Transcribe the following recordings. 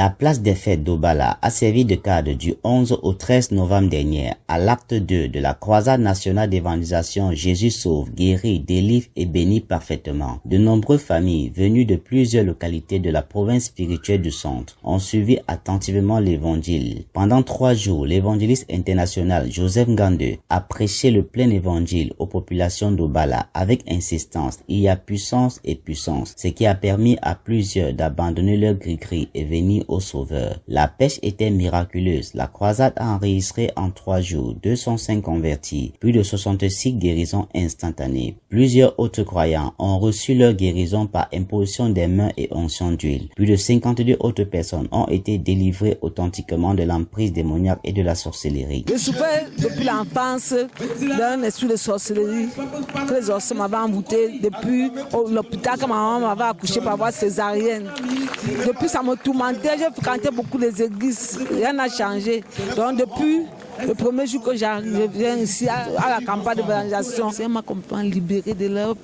La place des fêtes d'Obala a servi de cadre du 11 au 13 novembre dernier à l'acte 2 de la croisade nationale d'évangélisation Jésus sauve, guérit, délivre et bénit parfaitement. De nombreuses familles venues de plusieurs localités de la province spirituelle du centre ont suivi attentivement l'évangile. Pendant 3 jours, l'évangéliste international Joseph Ngande a prêché le plein évangile aux populations d'Obala avec insistance. Il y a puissance et puissance, ce qui a permis à plusieurs d'abandonner leur gris-gris et venir au Sauveur. La pêche était miraculeuse. La croisade a enregistré en 3 jours 205 convertis, plus de 66 guérisons instantanées. Plusieurs autres croyants ont reçu leur guérison par imposition des mains et onction d'huile. Plus de 52 autres personnes ont été délivrées authentiquement de l'emprise démoniaque et de la sorcellerie. Je souffrais depuis l'enfance d'un esprit de sorcellerie. Que les os m'avaient envoûté depuis l'hôpital quand ma maman m'avait accouché par voie césarienne. Depuis ça me tourmentait, j'ai fréquenté beaucoup les églises, rien n'a changé. Donc depuis le premier jour que je viens ici à la campagne d'évangélisation, c'est m'a complètement libérée de leur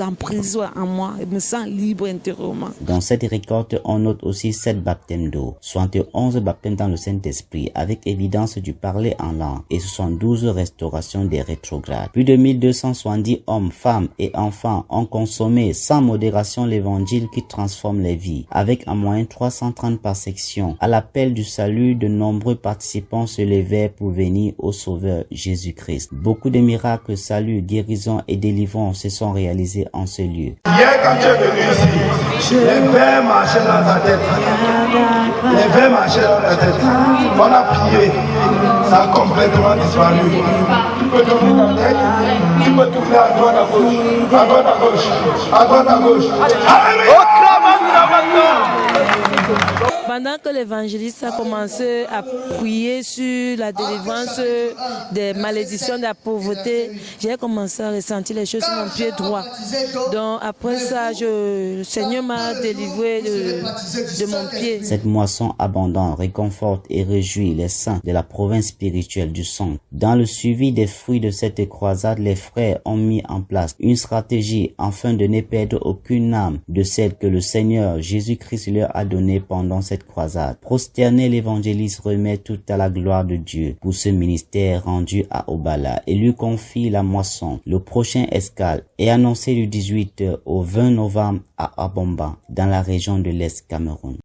emprise en moi. Je me sens libre intérieurement. Dans cette récolte, on note aussi 7 baptêmes d'eau, 71 baptêmes dans le Saint-Esprit avec évidence du parler en langue et 72 restaurations des rétrogrades. Plus de 1270 hommes, femmes et enfants ont consommé sans modération l'évangile qui transforme les vies, avec en moyenne 330 par section. À l'appel du salut, de nombreux participants se levèrent pour venir au Sauveur Jésus-Christ. Beaucoup de miracles, saluts, guérisons et délivrances se sont réalisés en ce lieu. Hier, quand tu es venu ici, les vers marchaient dans ta tête. Les vers marchaient dans ta tête. On a prié. Ça a complètement disparu. Tu peux tourner ta tête. Tu peux tourner à droite, à gauche. À droite, à gauche. À droite, à gauche. Alléluia! Pendant que l'évangéliste a commencé à prier sur la délivrance des malédictions de la pauvreté, j'ai commencé à ressentir les choses sur mon pied droit. Donc après ça, le Seigneur m'a délivré de mon pied. Cette moisson abondante réconforte et réjouit les saints de la province spirituelle du centre. Dans le suivi des fruits de cette croisade, les frères ont mis en place une stratégie afin de ne perdre aucune âme de celle que le Seigneur Jésus-Christ leur a donnée pendant cette croisade. Prosterné, l'évangéliste remet tout à la gloire de Dieu pour ce ministère rendu à Obala et lui confie la moisson. Le prochain escale est annoncé du 18 au 20 novembre à Abomba, dans la région de l'Est Cameroun.